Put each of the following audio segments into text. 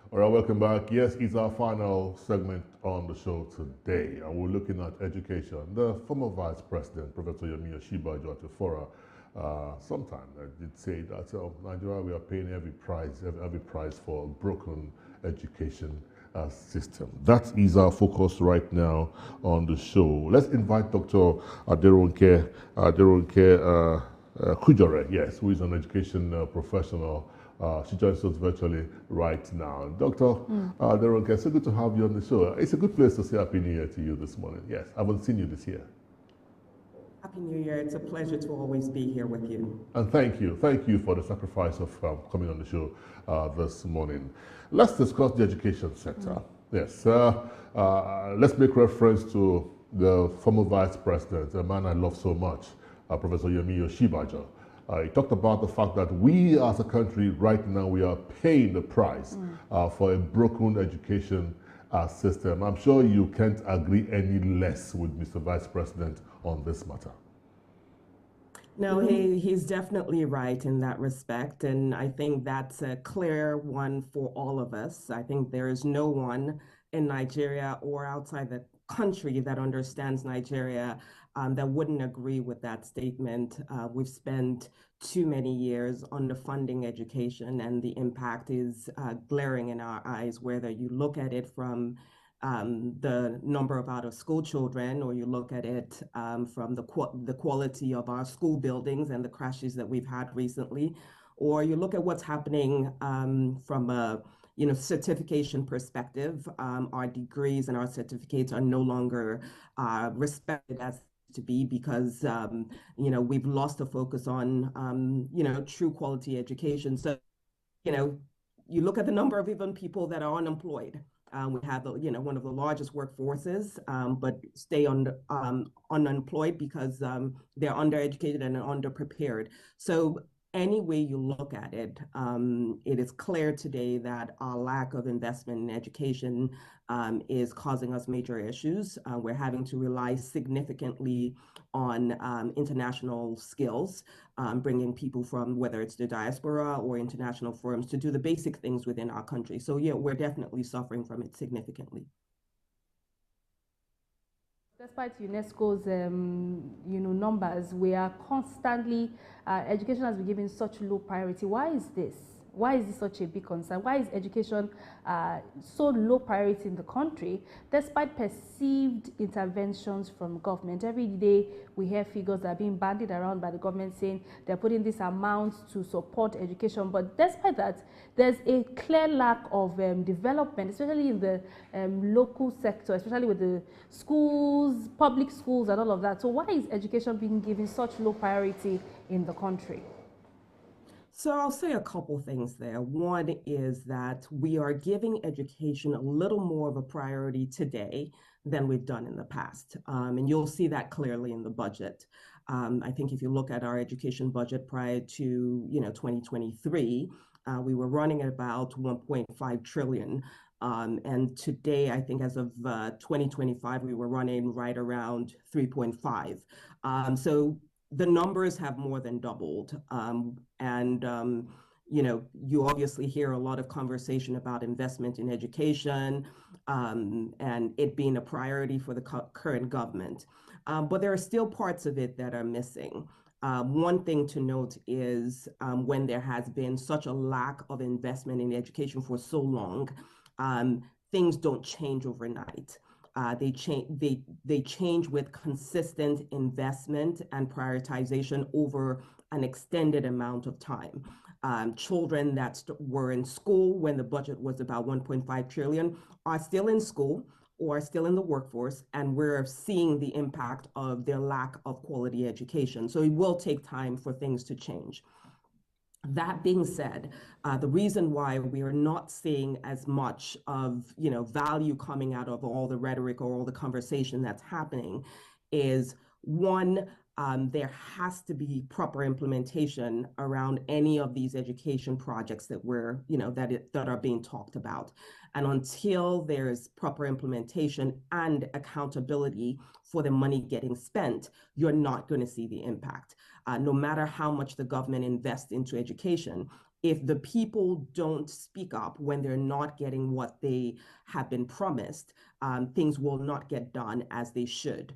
All right, welcome back. Yes, it's our final segment on the show today, and we're looking at education. The former Vice President, Professor Yemi Osinbajo, sometime did say that Nigeria, we are paying every price for a broken education system. That is our focus right now on the show. Let's invite Dr. Aderonke Kujore, yes, who is an education professional. She joins us virtually right now. Dr. Aderonke, it's so good to have you on the show. It's a good place to say Happy New Year to you this morning. Yes, I haven't seen you this year. Happy New Year. It's a pleasure to always be here with you. And thank you. Thank you for the sacrifice of coming on the show this morning. Let's discuss the education sector. Yes, let's make reference to the former Vice President, a man I love so much, Professor Yemi Osinbajo. He talked about the fact that we as a country right now, we are paying the price for a broken education system. I'm sure you can't agree any less with Mr. Vice President on this matter. No, he's definitely right in that respect. And I think that's a clear one for all of us. I think there is no one in Nigeria or outside the country that understands Nigeria that wouldn't agree with that statement. We've spent too many years underfunding education, and the impact is glaring in our eyes, whether you look at it from the number of out-of-school children, or you look at it from the quality of our school buildings and the crashes that we've had recently, or you look at what's happening from a certification perspective. Our degrees and our certificates are no longer respected as to be because we've lost the focus on true quality education. So you look at the number of even people that are unemployed. We have one of the largest workforces, but stay unemployed because they're undereducated and underprepared. So any way you look at it, it is clear today that our lack of investment in education is causing us major issues. We're having to rely significantly on international skills, bringing people from whether it's the diaspora or international firms to do the basic things within our country. So yeah, we're definitely suffering from it significantly. Despite UNESCO's, numbers, we are constantly, education has been given such low priority. Why is this? Why is this such a big concern? Why is education so low priority in the country, despite perceived interventions from government? Every day we hear figures that are being bandied around by the government saying they're putting this amount to support education. But despite that, there's a clear lack of development, especially in the local sector, especially with the schools, public schools and all of that. So why is education being given such low priority in the country? So I'll say a couple things there. One is that we are giving education a little more of a priority today than we've done in the past. And you'll see that clearly in the budget. I think if you look at our education budget prior to 2023, we were running at about 1.5 trillion. And today, I think as of 2025, we were running right around 3.5. So the numbers have more than doubled. You obviously hear a lot of conversation about investment in education and it being a priority for the current government. But there are still parts of it that are missing. One thing to note is when there has been such a lack of investment in education for so long, things don't change overnight. They change with consistent investment and prioritization over an extended amount of time. Children that were in school when the budget was about 1.5 trillion are still in school or still in the workforce, and we're seeing the impact of their lack of quality education. So it will take time for things to change. That being said, the reason why we are not seeing as much of value coming out of all the rhetoric or all the conversation that's happening is one, there has to be proper implementation around any of these education projects that we're that are being talked about. And until there's proper implementation and accountability for the money getting spent, you're not going to see the impact. No matter how much the government invests into education, if the people don't speak up when they're not getting what they have been promised, things will not get done as they should.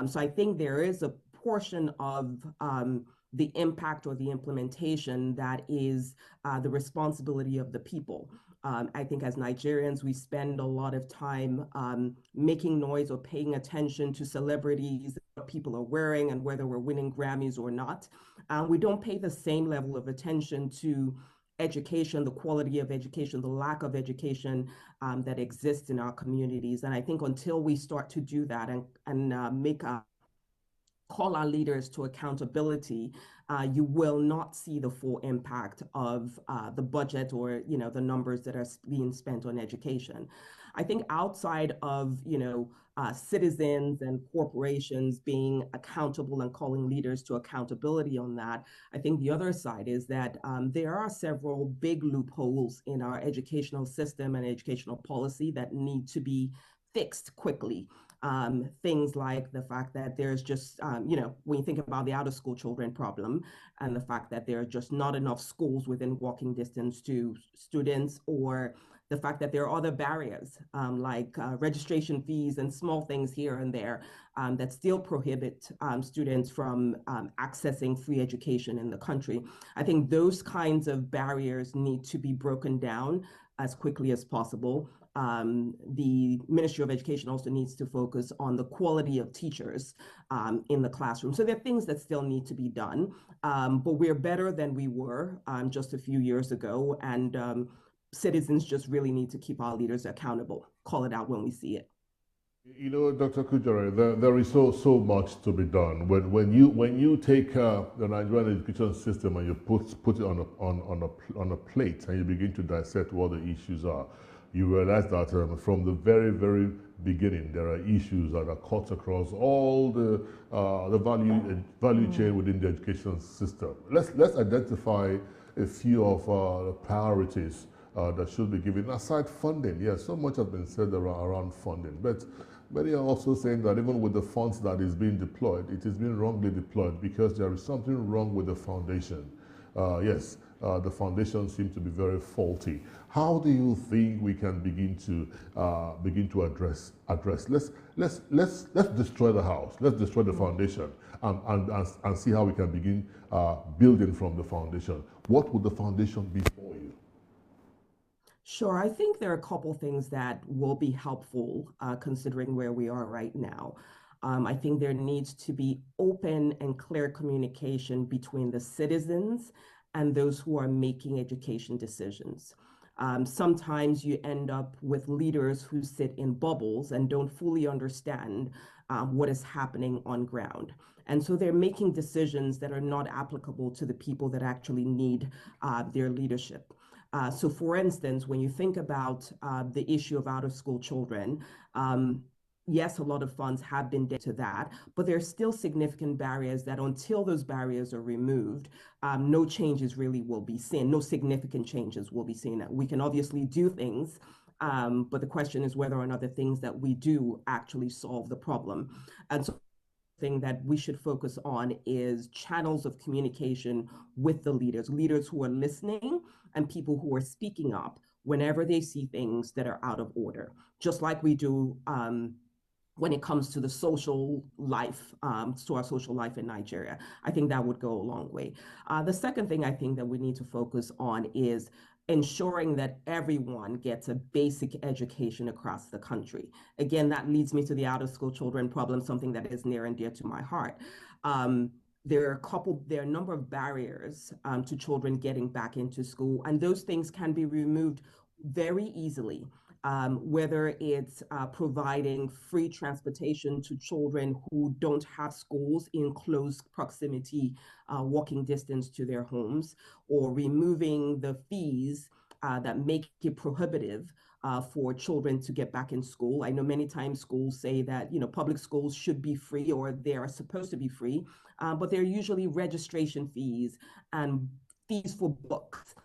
So I think there is a portion of the impact or the implementation that is the responsibility of the people. I think as Nigerians, we spend a lot of time making noise or paying attention to celebrities, what people are wearing, and whether we're winning Grammys or not. We don't pay the same level of attention to education, the quality of education, the lack of education that exists in our communities. And I think until we start to do that and make a call our leaders to accountability, you will not see the full impact of the budget or the numbers that are being spent on education. I think outside of citizens and corporations being accountable and calling leaders to accountability on that, I think the other side is that there are several big loopholes in our educational system and educational policy that need to be fixed quickly. Things like the fact that there's just, when you think about the out of school children problem and the fact that there are just not enough schools within walking distance to students, or the fact that there are other barriers like registration fees and small things here and there that still prohibit students from accessing free education in the country. I think those kinds of barriers need to be broken down as quickly as possible. The Ministry of Education also needs to focus on the quality of teachers in the classroom. So there are things that still need to be done, but we're better than we were just a few years ago, and citizens just really need to keep our leaders accountable, call it out when we see it. Dr. Kujore, there is so much to be done. When you take the Nigerian education system and you put it on a plate and you begin to dissect what the issues are, you realize that from the very beginning there are issues that are cut across all the value chain within the education system. Let's identify a few of the priorities that should be given aside funding. Yes, so much has been said around funding, but many are also saying that even with the funds that is being deployed, it is being wrongly deployed because there is something wrong with the foundation. Yes, the foundation seems to be very faulty. How do you think we can begin to address? Let's destroy the house. Let's destroy the foundation and see how we can begin building from the foundation. What would the foundation be for you? Sure, I think there are a couple things that will be helpful considering where we are right now. I think there needs to be open and clear communication between the citizens and those who are making education decisions. Sometimes you end up with leaders who sit in bubbles and don't fully understand what is happening on ground. And so they're making decisions that are not applicable to the people that actually need their leadership. So for instance, when you think about the issue of out-of-school children, yes, a lot of funds have been dedicated to that, but there are still significant barriers that until those barriers are removed, no changes really will be seen, no significant changes will be seen. We can obviously do things, but the question is whether or not the things that we do actually solve the problem. And so thing that we should focus on is channels of communication with the leaders who are listening and people who are speaking up whenever they see things that are out of order, just like we do when it comes to the social life, to our social life in Nigeria. I think that would go a long way. The second thing I think that we need to focus on is ensuring that everyone gets a basic education across the country. Again, that leads me to the out-of-school children problem, something that is near and dear to my heart. There are a number of barriers to children getting back into school, and those things can be removed very easily. Whether it's providing free transportation to children who don't have schools in close proximity, walking distance to their homes, or removing the fees that make it prohibitive for children to get back in school. I know many times schools say that public schools should be free or they are supposed to be free, but they're usually registration fees and fees for books,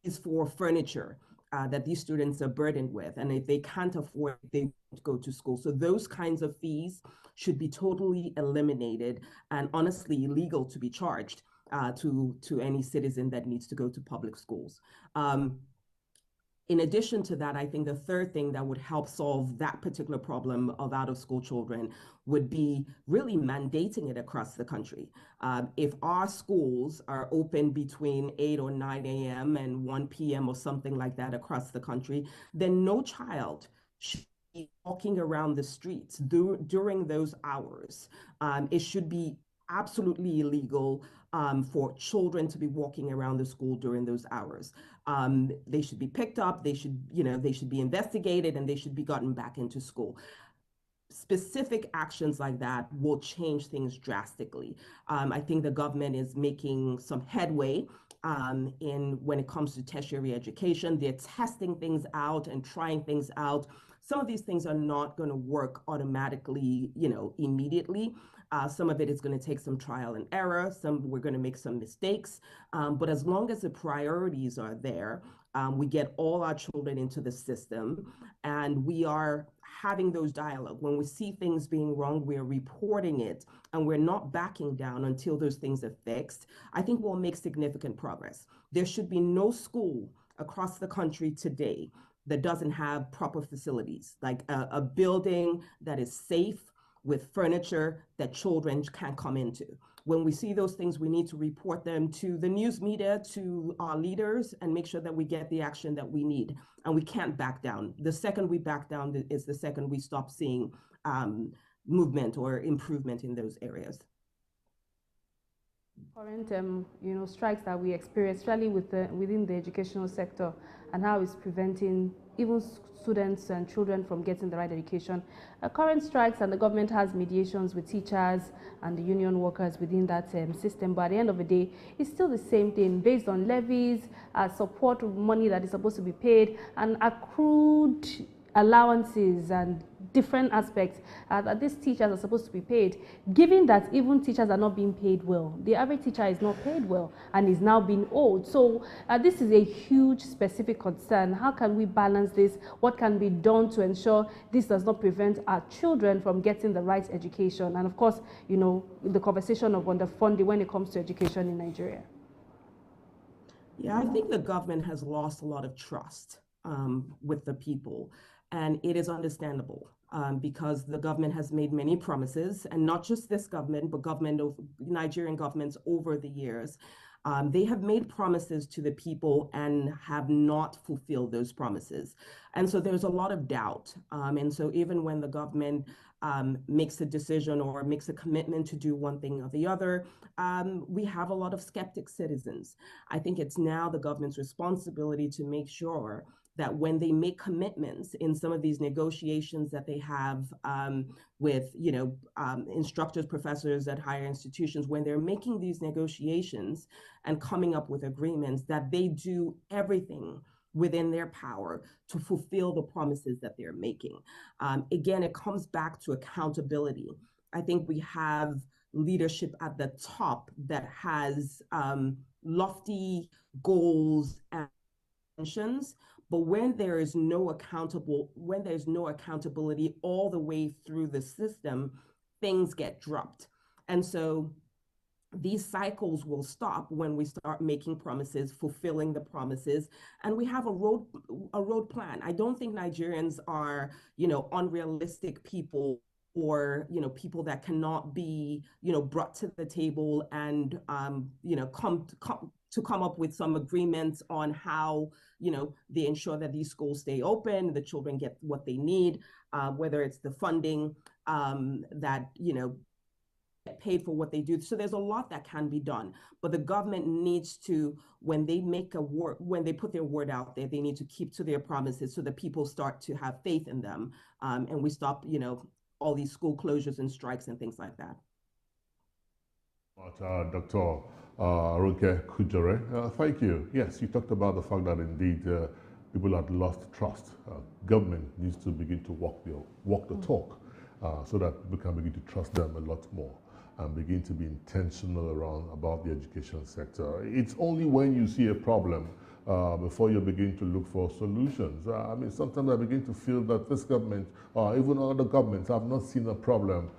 fees for furniture. That these students are burdened with. And if they can't afford it, they won't go to school. So those kinds of fees should be totally eliminated and honestly illegal to be charged. to any citizen that needs to go to public schools. In addition to that, I think the third thing that would help solve that particular problem of out-of-school children would be really mandating it across the country. If our schools are open between 8 or 9 a.m. and 1 p.m. or something like that across the country, then no child should be walking around the streets during those hours. It should be absolutely illegal for children to be walking around the school during those hours. They should be picked up, they should be investigated, and they should be gotten back into school. Specific actions like that will change things drastically. I think the government is making some headway when it comes to tertiary education. They're testing things out and trying things out. Some of these things are not going to work automatically, immediately. Some of it is going to take some trial and error. We're going to make some mistakes. But as long as the priorities are there, we get all our children into the system, and we are having those dialogue. When we see things being wrong, we're reporting it, and we're not backing down until those things are fixed. I think we'll make significant progress. There should be no school across the country today that doesn't have proper facilities, like a building that is safe, with furniture that children can come into. When we see those things, we need to report them to the news media, to our leaders, and make sure that we get the action that we need. And we can't back down. The second we back down is the second we stop seeing movement or improvement in those areas. Current, strikes that we experience, especially within the educational sector, and how it's preventing even students and children from getting the right education. Current strikes, and the government has mediations with teachers and the union workers within that system, but at the end of the day, it's still the same thing based on levies, support money that is supposed to be paid, and accrued allowances and different aspects that these teachers are supposed to be paid, given that even teachers are not being paid well. The average teacher is not paid well and is now being owed. So this is a huge specific concern. How can we balance this? What can be done to ensure this does not prevent our children from getting the right education? And of course, the conversation of underfunding when it comes to education in Nigeria. Yeah, I think the government has lost a lot of trust with the people. And it is understandable because the government has made many promises, and not just this government, but Nigerian governments over the years. They have made promises to the people and have not fulfilled those promises. And so there's a lot of doubt. And so even when the government makes a decision or makes a commitment to do one thing or the other, we have a lot of skeptic citizens. I think it's now the government's responsibility to make sure that when they make commitments in some of these negotiations that they have with, instructors, professors at higher institutions, when they're making these negotiations and coming up with agreements, that they do everything within their power to fulfill the promises that they're making. Again, it comes back to accountability. I think we have leadership at the top that has lofty goals and intentions, but when there's no accountability all the way through the system, things get dropped. And so these cycles will stop when we start making promises, fulfilling the promises, and we have a road plan. I don't think Nigerians are, unrealistic people, or people that cannot be brought to the table and come up with some agreements on how they ensure that these schools stay open, the children get what they need, whether it's the funding that get paid for what they do. So there's a lot that can be done, but the government needs to, when they put their word out there, they need to keep to their promises so that people start to have faith in them, and we stop all these school closures and strikes and things like that. Dr. Aderonke Kujore, thank you. Yes, you talked about the fact that indeed people had lost trust. Government needs to begin to walk the talk so that people can begin to trust them a lot more and begin to be intentional about the education sector. It's only when you see a problem before you begin to look for solutions. I mean, sometimes I begin to feel that this government, or even other governments, have not seen a problem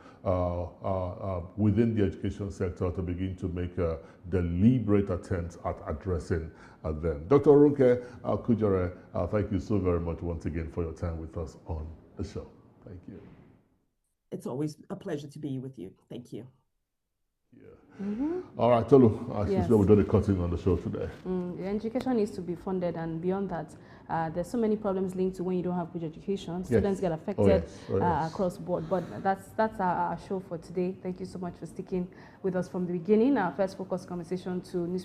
within the education sector to begin to make deliberate attempts at addressing them. Dr. Aderonke Kujore, thank you so very much once again for your time with us on the show. Thank you. It's always a pleasure to be with you. Thank you. Yeah. All right, Tolu, Yes. we'll do the cutting on the show today. Education needs to be funded, and beyond that, there's so many problems linked to when you don't have good education. Students get affected across board. But that's our show for today. Thank you so much for sticking with us from the beginning. Our first focus conversation to news.